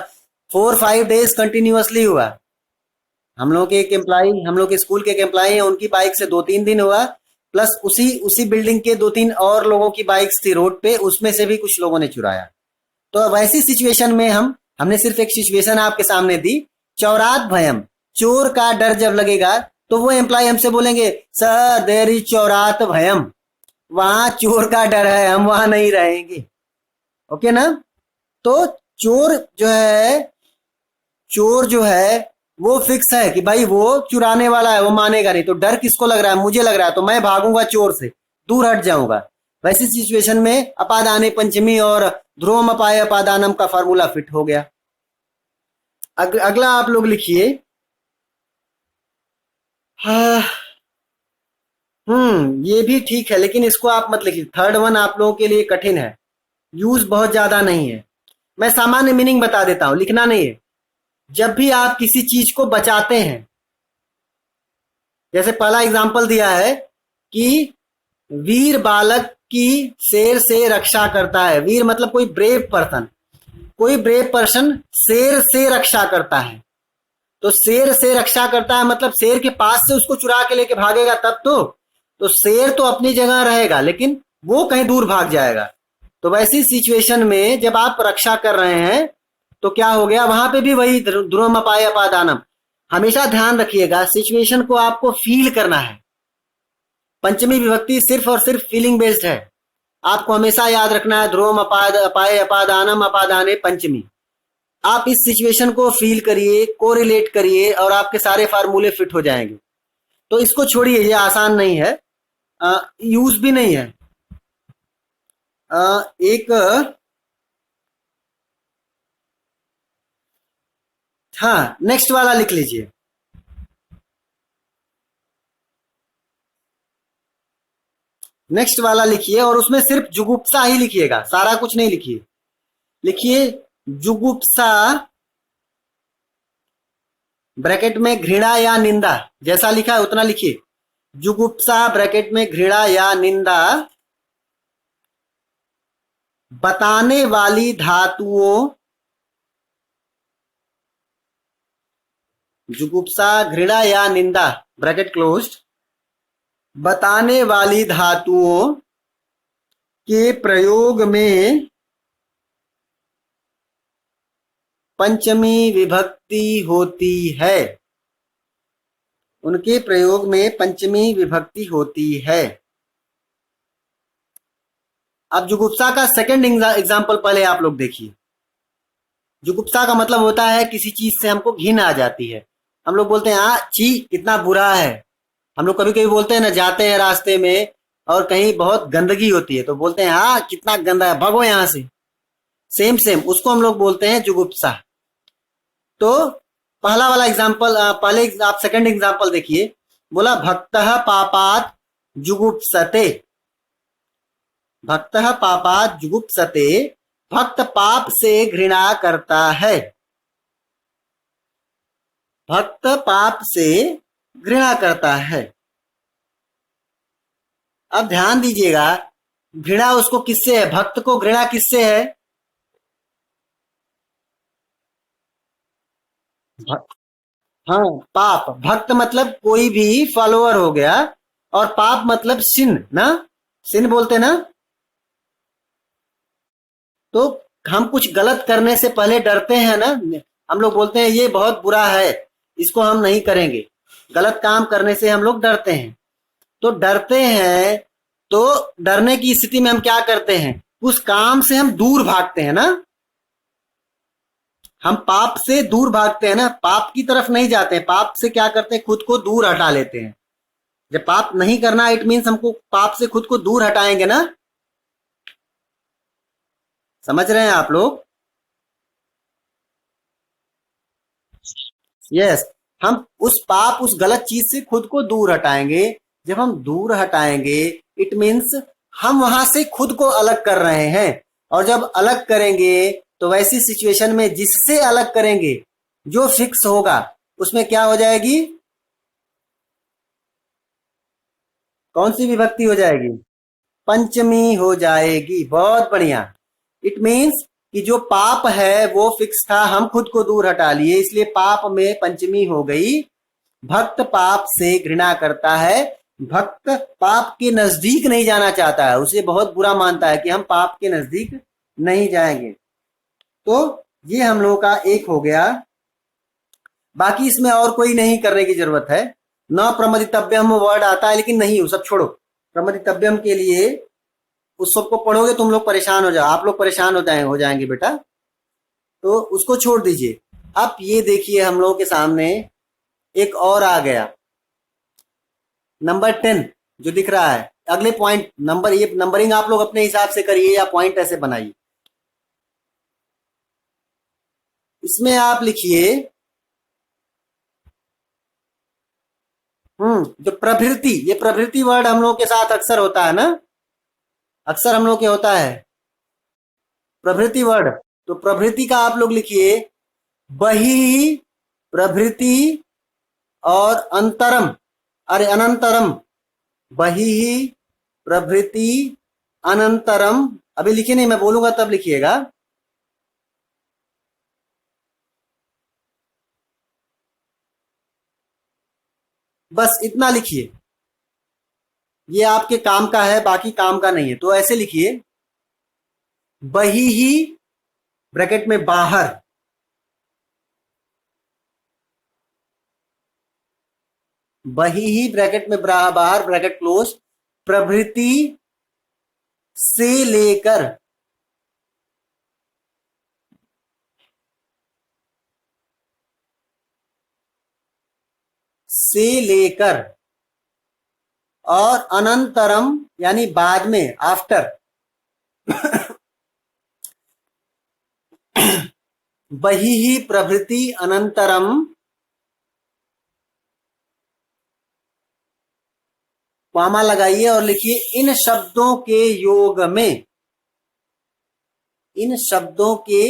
4-5 डेज कंटिन्यूअसली हुआ। हम लोग के एक एम्प्लाई, हम लोग के स्कूल के एक एम्प्लाई है, उनकी बाइक से 2-3 दिन हुआ, प्लस उसी उसी बिल्डिंग के 2-3 और लोगों की बाइक्स थी रोड पे, उसमें से भी कुछ लोगों ने चुराया। तो अब ऐसी सिचुएशन में हमने सिर्फ एक सिचुएशन आपके सामने दी, चौरात भयम, चोर का डर जब लगेगा तो वो एम्प्लॉय हमसे बोलेंगे सर देयर इज चौरात भयम, वहां चोर का डर है, हम वहां नहीं रहेंगे। ओके ना? तो चोर जो है, चोर जो है वो फिक्स है कि भाई वो चुराने वाला है, वो मानेगा नहीं। तो डर किसको लग रहा है? मुझे लग रहा है, तो मैं भागूंगा चोर से, दूर हट जाऊंगा। वैसी सिचुएशन में अपादाने पंचमी और ध्रुवम अपाय अपादानम का फार्मूला फिट हो गया। अगला आप लोग लिखिए। हाँ, ये भी ठीक है, लेकिन इसको आप मत लिखिए। थर्ड वन आप लोगों के लिए कठिन है, यूज बहुत ज्यादा नहीं है। मैं सामान्य मीनिंग बता देता हूं, लिखना नहीं है। जब भी आप किसी चीज को बचाते हैं, जैसे पहला एग्जांपल दिया है कि वीर बालक की शेर से रक्षा करता है। वीर मतलब कोई ब्रेव पर्सन, कोई ब्रेव पर्सन शेर से रक्षा करता है। तो शेर से रक्षा करता है मतलब शेर के पास से उसको चुरा के लेके भागेगा तब तो शेर तो अपनी जगह रहेगा लेकिन वो कहीं दूर भाग जाएगा। तो वैसी सिचुएशन में जब आप रक्षा कर रहे हैं तो क्या हो गया, वहां पे भी वही ध्रुवम अपाय अपादानम। हमेशा ध्यान रखिएगा, सिचुएशन को आपको फील करना है। पंचमी विभक्ति सिर्फ और सिर्फ फीलिंग बेस्ड है। आपको हमेशा याद रखना है ध्रुवम अपाय अपादानम अपादाने पंचमी। आप इस सिचुएशन को फील करिए, कोरिलेट करिए और आपके सारे फार्मूले फिट हो जाएंगे। तो इसको छोड़िए, ये आसान नहीं है, यूज भी नहीं है। एक, हाँ, नेक्स्ट वाला लिख लीजिए। नेक्स्ट वाला लिखिए और उसमें सिर्फ जुगुप्सा ही लिखिएगा, सारा कुछ नहीं लिखिए। लिखिए जुगुप्सा ब्रैकेट में घृणा या निंदा, जैसा लिखा है उतना लिखिए। जुगुप्सा ब्रैकेट में घृणा या निंदा बताने वाली धातुओं, जुगुप्सा घृणा या निंदा ब्रैकेट क्लोज्ड, बताने वाली धातुओं के प्रयोग में पंचमी विभक्ति होती है। उनके प्रयोग में पंचमी विभक्ति होती है। अब जुगुप्सा का सेकंड एग्जांपल पहले आप लोग देखिए। जुगुप्सा का मतलब होता है किसी चीज से हमको घिन आ जाती है। हम लोग बोलते हैं हाँ छी कितना बुरा है। हम लोग कभी कभी बोलते हैं ना, जाते हैं रास्ते में और कहीं बहुत गंदगी होती है तो बोलते हैं हाँ कितना गंदा है, भगो यहां से। सेम सेम उसको हम लोग बोलते हैं जुगुप्सा। तो पहला वाला एग्जाम्पल, पहले आप सेकंड एग्जाम्पल देखिए। बोला भक्तः पापात जुगुप्सते, भक्तः पापात जुगुप्सते, भक्त पाप से घृणा करता है। भक्त पाप से घृणा करता है। अब ध्यान दीजिएगा, घृणा उसको किससे है? भक्त को घृणा किससे है? हाँ, पाप, भक्त मतलब कोई भी फॉलोअर हो गया और पाप मतलब सिन ना, सिन बोलते ना। तो हम कुछ गलत करने से पहले डरते हैं ना, हम लोग बोलते हैं ये बहुत बुरा है, इसको हम नहीं करेंगे। गलत काम करने से हम लोग डरते हैं। तो डरते हैं, तो डरने की स्थिति में हम क्या करते हैं, उस काम से हम दूर भागते हैं ना। हम पाप से दूर भागते हैं ना, पाप की तरफ नहीं जाते हैं। पाप से क्या करते हैं, खुद को दूर हटा लेते हैं। जब पाप नहीं करना, इट मीन्स हमको पाप से खुद को दूर हटाएंगे ना। समझ रहे हैं आप लोग? यस, हम उस पाप, उस गलत चीज से खुद को दूर हटाएंगे। जब हम दूर हटाएंगे, इट मीन्स हम वहां से खुद को अलग कर रहे हैं। और जब अलग करेंगे, तो वैसी सिचुएशन में जिससे अलग करेंगे, जो फिक्स होगा, उसमें क्या हो जाएगी, कौन सी विभक्ति हो जाएगी, पंचमी हो जाएगी। बहुत बढ़िया। इट मीन्स कि जो पाप है वो फिक्स था, हम खुद को दूर हटा लिए, इसलिए पाप में पंचमी हो गई। भक्त पाप से घृणा करता है। भक्त पाप के नजदीक नहीं जाना चाहता है, उसे बहुत बुरा मानता है कि हम पाप के नजदीक नहीं जाएंगे। तो ये हम लोगों का एक हो गया। बाकी इसमें और कोई नहीं करने की जरूरत है। न प्रमदितव्यम वर्ड आता है, लेकिन नहीं, वो सब छोड़ो। प्रमदितव्यम के लिए उस सबको पढ़ोगे तुम लोग परेशान हो जाओ, आप लोग परेशान हो जाएंगे बेटा, तो उसको छोड़ दीजिए। अब ये देखिए, हम लोगों के सामने एक और आ गया, नंबर 10 जो दिख रहा है। अगले पॉइंट नंबर, ये नंबरिंग आप लोग अपने हिसाब से करिए या पॉइंट ऐसे बनाइए। इसमें आप लिखिए, जो प्रभृति, ये प्रभृति वर्ड हम लोग के साथ अक्सर होता है ना, अक्सर हम लोग के होता है प्रभृति वर्ड। तो प्रभृति का आप लोग लिखिए बहि, प्रभृति और अंतरम, अरे अनंतरम, बहि प्रभृति अनंतरम। अभी लिखिए नहीं, मैं बोलूंगा तब लिखिएगा। बस इतना लिखिए, ये आपके काम का है, बाकी काम का नहीं है। तो ऐसे लिखिए बही ही, ब्रैकेट में बाहर, बही ही ब्रैकेट में बाहर, ब्रैकेट क्लोज, प्रभृति से लेकर, से लेकर, और अनंतरम यानी बाद में, आफ्टर, बही ही प्रभृति अनंतरम, कॉमा लगाइए और लिखिए इन शब्दों के योग में, इन शब्दों के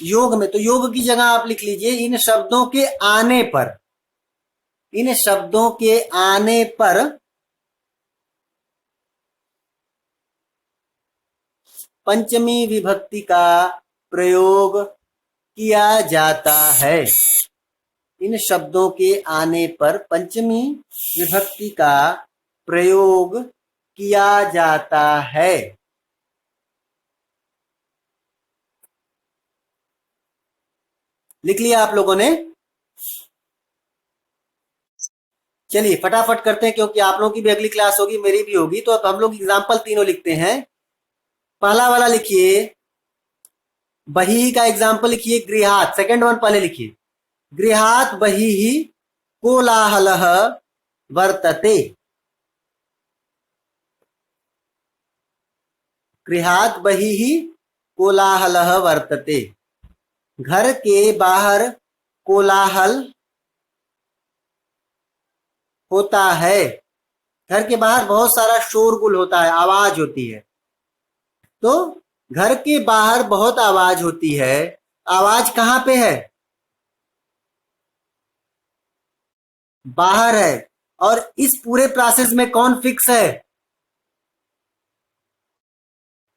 योग में। तो योग की जगह आप लिख लीजिए इन शब्दों के आने पर, इन शब्दों के आने पर पंचमी विभक्ति का प्रयोग किया जाता है। इन शब्दों के आने पर पंचमी विभक्ति का प्रयोग किया जाता है। लिख लिया आप लोगों ने? चलिए फटाफट करते हैं, क्योंकि आप लोगों की भी अगली क्लास होगी, मेरी भी होगी। तो अब हम लोग एग्जाम्पल तीनों लिखते हैं। पहला वाला लिखिए, बही का एग्जाम्पल लिखिए, गृहात। सेकंड वन पहले लिखिए, गृहात बही कोलाहलः वर्तते। गृहात बही कोलाहलः वर्तते, घर के बाहर कोलाहल होता है। घर के बाहर बहुत सारा शोरगुल होता है, आवाज होती है। तो घर के बाहर बहुत आवाज होती है। आवाज कहां पे है? बाहर है। और इस पूरे प्रोसेस में कौन फिक्स है?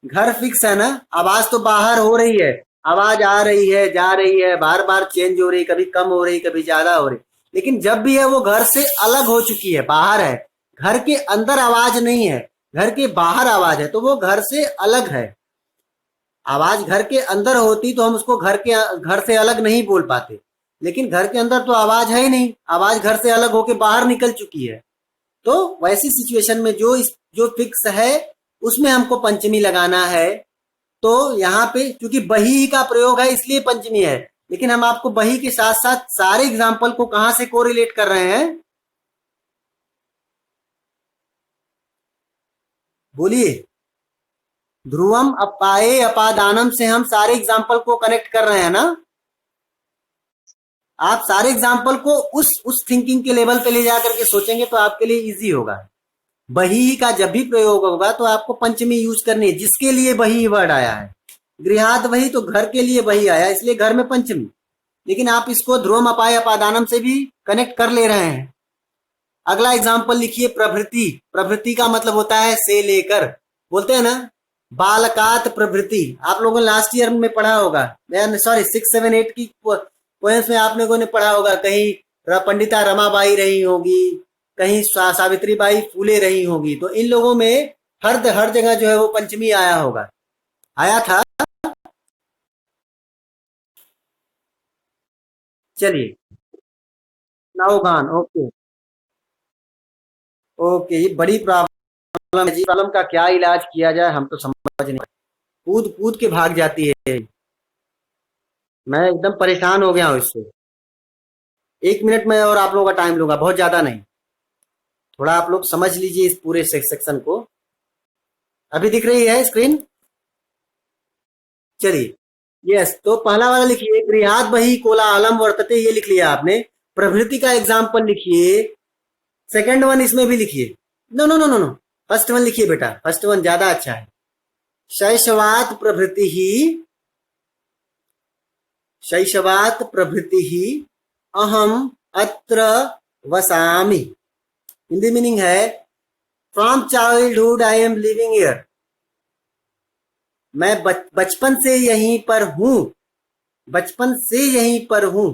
घर फिक्स है ना। आवाज तो बाहर हो रही है, आवाज आ रही है, जा रही है, बार बार चेंज हो रही, कभी कम हो रही, कभी ज्यादा हो रही। लेकिन जब भी है वो घर से अलग हो चुकी है, बाहर है। घर के अंदर आवाज नहीं है, घर के बाहर आवाज है, तो वो घर से अलग है। आवाज घर के अंदर होती तो हम उसको घर से अलग नहीं बोल पाते, लेकिन घर के अंदर तो आवाज है ही नहीं, आवाज घर से अलग होके बाहर निकल चुकी है। तो वैसी सिचुएशन में जो फिक्स है उसमें हमको पंचमी लगाना है। तो यहाँ पे क्योंकि बही का प्रयोग है इसलिए पंचमी है, लेकिन हम आपको बही के साथ साथ सारे एग्जाम्पल को कहां से कोरिलेट कर रहे हैं, बोलिए। ध्रुवम अपाए अपादानम से हम सारे एग्जाम्पल को कनेक्ट कर रहे हैं ना। आप सारे एग्जाम्पल को उस थिंकिंग के लेवल पे ले जाकर के सोचेंगे तो आपके लिए इजी होगा। बही का जब भी प्रयोग होगा तो आपको पंचमी यूज करनी है, जिसके लिए बही वर्ड आया है। गृहात वही तो घर के लिए वही आया, इसलिए घर में पंचमी। लेकिन आप इसको ध्रुवम अपाय अपादानम से भी कनेक्ट कर ले रहे हैं। अगला एग्जाम्पल लिखिए, प्रभृति। प्रभृति का मतलब होता है से लेकर, बोलते हैं ना बालकात प्रभृति। आप लोगों ने लास्ट ईयर में पढ़ा होगा, सॉरी 6, 7, 8 की पोएम्स में आप लोगों ने पढ़ा होगा। कहीं पंडिता रमाबाई रही होगी, कहीं सावित्री बाई फूले रही होगी। तो इन लोगों में हर जगह जो है वो पंचमी आया होगा, आया था। चलिए, नवगान, ओके। ओके, ये बड़ी प्रॉब्लम है जी। प्रॉब्लम का क्या इलाज किया जाए हम तो समझ नहीं, कूद कूद के भाग जाती है। मैं एकदम परेशान हो गया हूँ इससे। 1 मिनट में और आप लोगों का टाइम लूंगा, बहुत ज्यादा नहीं। थोड़ा आप लोग समझ लीजिए इस पूरे सेक्शन को। अभी दिख रही है स्क्रीन? चलिए, यस। तो पहला वाला लिखिए, गृहात बही कोलाहलम वर्तते, ये लिख लिया आपने। प्रभृति का एग्जाम्पल लिखिए। सेकंड वन इसमें भी लिखिए। No no no no no, first one लिखिए बेटा, फर्स्ट वन ज्यादा अच्छा है। शैशवात प्रभृति ही, शैशवात प्रभृति ही अहम अत्र वसामि। हिंदी मीनिंग है, from childhood I am living here. मैं बचपन से यहीं पर हूं, बचपन से यहीं पर हूं।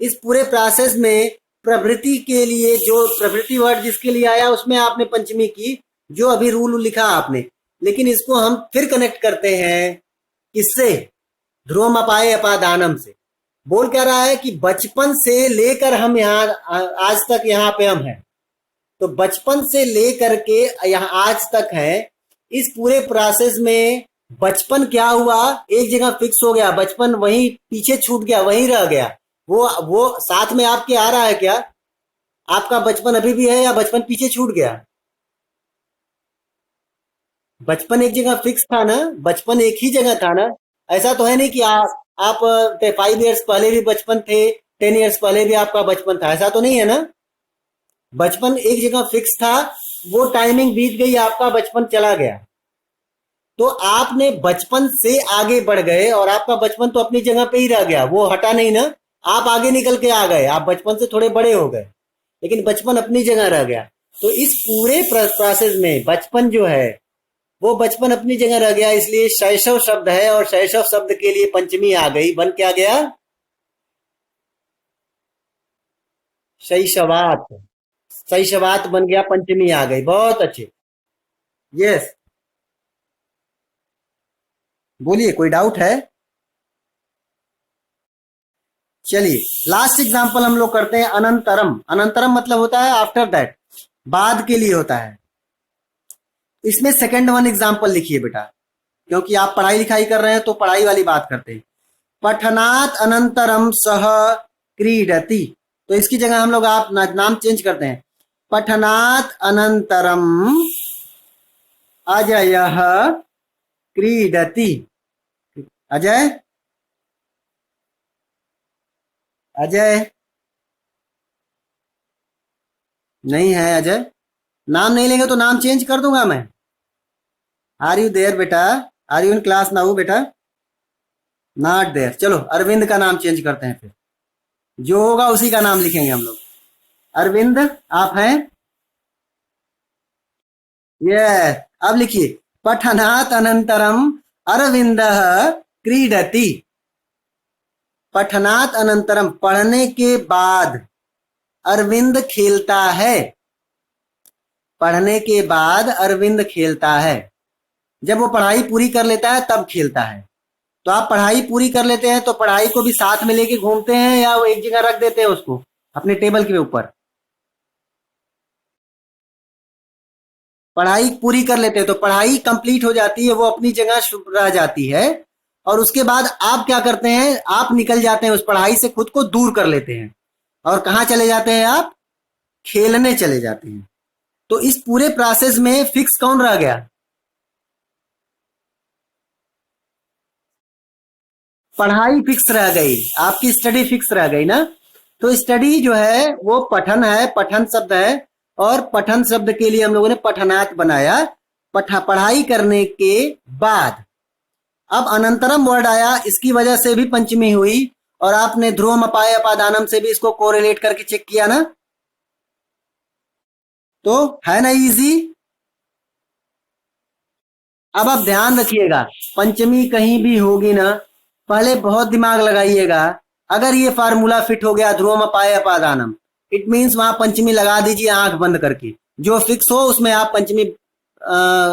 इस पूरे प्रोसेस में प्रभृति के लिए जो प्रभृति वर्ड जिसके लिए आया उसमें आपने पंचमी की, जो अभी रूल लिखा आपने। लेकिन इसको हम फिर कनेक्ट करते हैं किससे? ध्रुवम अपाए अपादानम से। बोल क्या रहा है कि बचपन से लेकर हम यहाँ आज तक यहाँ पे हम हैं। तो बचपन से लेकर के यहाँ आज तक है। इस पूरे प्रोसेस में बचपन क्या हुआ, एक जगह फिक्स हो गया, बचपन वहीं पीछे छूट गया, वहीं रह गया। वो साथ में आपके आ रहा है क्या? आपका बचपन अभी भी है या बचपन पीछे छूट गया? बचपन एक जगह फिक्स था ना, बचपन एक ही जगह था ना। ऐसा तो है नहीं कि आप 5 इयर्स पहले भी बचपन थे, 10 इयर्स पहले भी आपका बचपन था, ऐसा तो नहीं है ना। बचपन एक जगह फिक्स था, वो टाइमिंग बीत गई, आपका बचपन चला गया। तो आपने बचपन से आगे बढ़ गए और आपका बचपन तो अपनी जगह पे ही रह गया, वो हटा नहीं ना। आप आगे निकल के आ गए, आप बचपन से थोड़े बड़े हो गए, लेकिन बचपन अपनी जगह रह गया। तो इस पूरे प्रोसेस में बचपन जो है वो बचपन अपनी जगह रह गया, इसलिए शैशव शब्द है और शैशव शब्द के लिए पंचमी आ गई, बन क्या गया? शैशवात। शैशवात बन गया, पंचमी आ गई, बहुत अच्छे। यस, बोलिए, कोई डाउट है? चलिए, लास्ट एग्जांपल हम लोग करते हैं, अनंतरम। अनंतरम मतलब होता है आफ्टर दैट, बाद के लिए होता है। इसमें सेकंड वन एग्जांपल लिखिए बेटा, क्योंकि आप पढ़ाई लिखाई कर रहे हैं तो पढ़ाई वाली बात करते हैं। पठनात् अनंतरम सह क्रीडति। तो इसकी जगह हम लोग आप नाम चेंज करते हैं, पठनात् अनंतरम अजयः क्रीडति। अजय, अजय नहीं है अजय। नाम नहीं लेंगे तो नाम चेंज कर दूंगा मैं। आर यू देयर बेटा? Are you in class now बेटा? Not there. चलो अरविंद का नाम चेंज करते हैं, फिर जो होगा उसी का नाम लिखेंगे हम लोग। अरविंद, आप हैं? यस। अब लिखिए, पठनात् अनंतरम अरविंद क्रीडति। पठनात् अनंतरम, पढ़ने के बाद अरविंद खेलता है। पढ़ने के बाद अरविंद खेलता है। जब वो पढ़ाई पूरी कर लेता है तब खेलता है। तो आप पढ़ाई पूरी कर लेते हैं तो पढ़ाई को भी साथ में लेके घूमते हैं या वो एक जगह रख देते हैं उसको अपने टेबल के ऊपर? पढ़ाई पूरी कर लेते हैं तो पढ़ाई कंप्लीट हो जाती है, वो अपनी जगह रह जाती है। और उसके बाद आप क्या करते हैं, आप निकल जाते हैं उस पढ़ाई से, खुद को दूर कर लेते हैं और कहाँ चले जाते हैं आप? खेलने चले जाते हैं। तो इस पूरे प्रोसेस में फिक्स कौन रह गया? पढ़ाई फिक्स रह गई, आपकी स्टडी फिक्स रह गई ना। तो स्टडी जो है वो पठन है, पठन शब्द है। और पठन शब्द के लिए हम लोगों ने पठनात् बनाया, पढ़ाई करने के बाद। अब अनंतरम वर्ड आया, इसकी वजह से भी पंचमी हुई। और आपने ध्रुवम अपाय अपादानम से भी इसको कोरिलेट करके चेक किया ना। तो है ना इजी। अब आप ध्यान रखिएगा, पंचमी कहीं भी होगी ना, पहले बहुत दिमाग लगाइएगा। अगर ये फार्मूला फिट हो गया ध्रुवम अपाय अपादानम, इट मीन्स वहां पंचमी लगा दीजिए आंख बंद करके। जो फिक्स हो उसमें आप पंचमी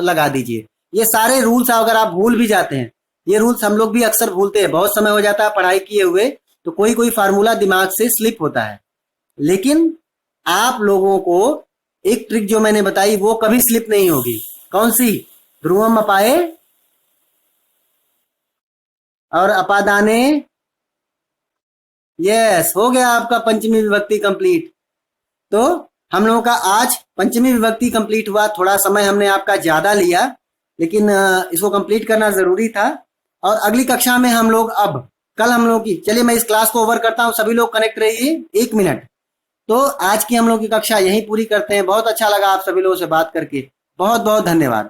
लगा दीजिए। ये सारे रूल्स अगर आप भूल भी जाते हैं, ये रूल्स हम लोग भी अक्सर भूलते हैं, बहुत समय हो जाता है पढ़ाई किए हुए, तो कोई कोई फार्मूला दिमाग से स्लिप होता है। लेकिन आप लोगों को एक ट्रिक जो मैंने बताई वो कभी स्लिप नहीं होगी। कौन सी? ध्रुवम अपाए और अपादाने। यस, हो गया आपका पंचमी विभक्ति कंप्लीट। तो हम लोगों का आज पंचमी विभक्ति कंप्लीट हुआ। थोड़ा समय हमने आपका ज्यादा लिया, लेकिन इसको कंप्लीट करना जरूरी था। और अगली कक्षा में हम लोग, अब कल हम लोग की, चलिए मैं इस क्लास को ओवर करता हूँ, सभी लोग कनेक्ट रहिए 1 मिनट। तो आज की हम लोग की कक्षा यहीं पूरी करते हैं। बहुत अच्छा लगा आप सभी लोगों से बात करके, बहुत बहुत धन्यवाद।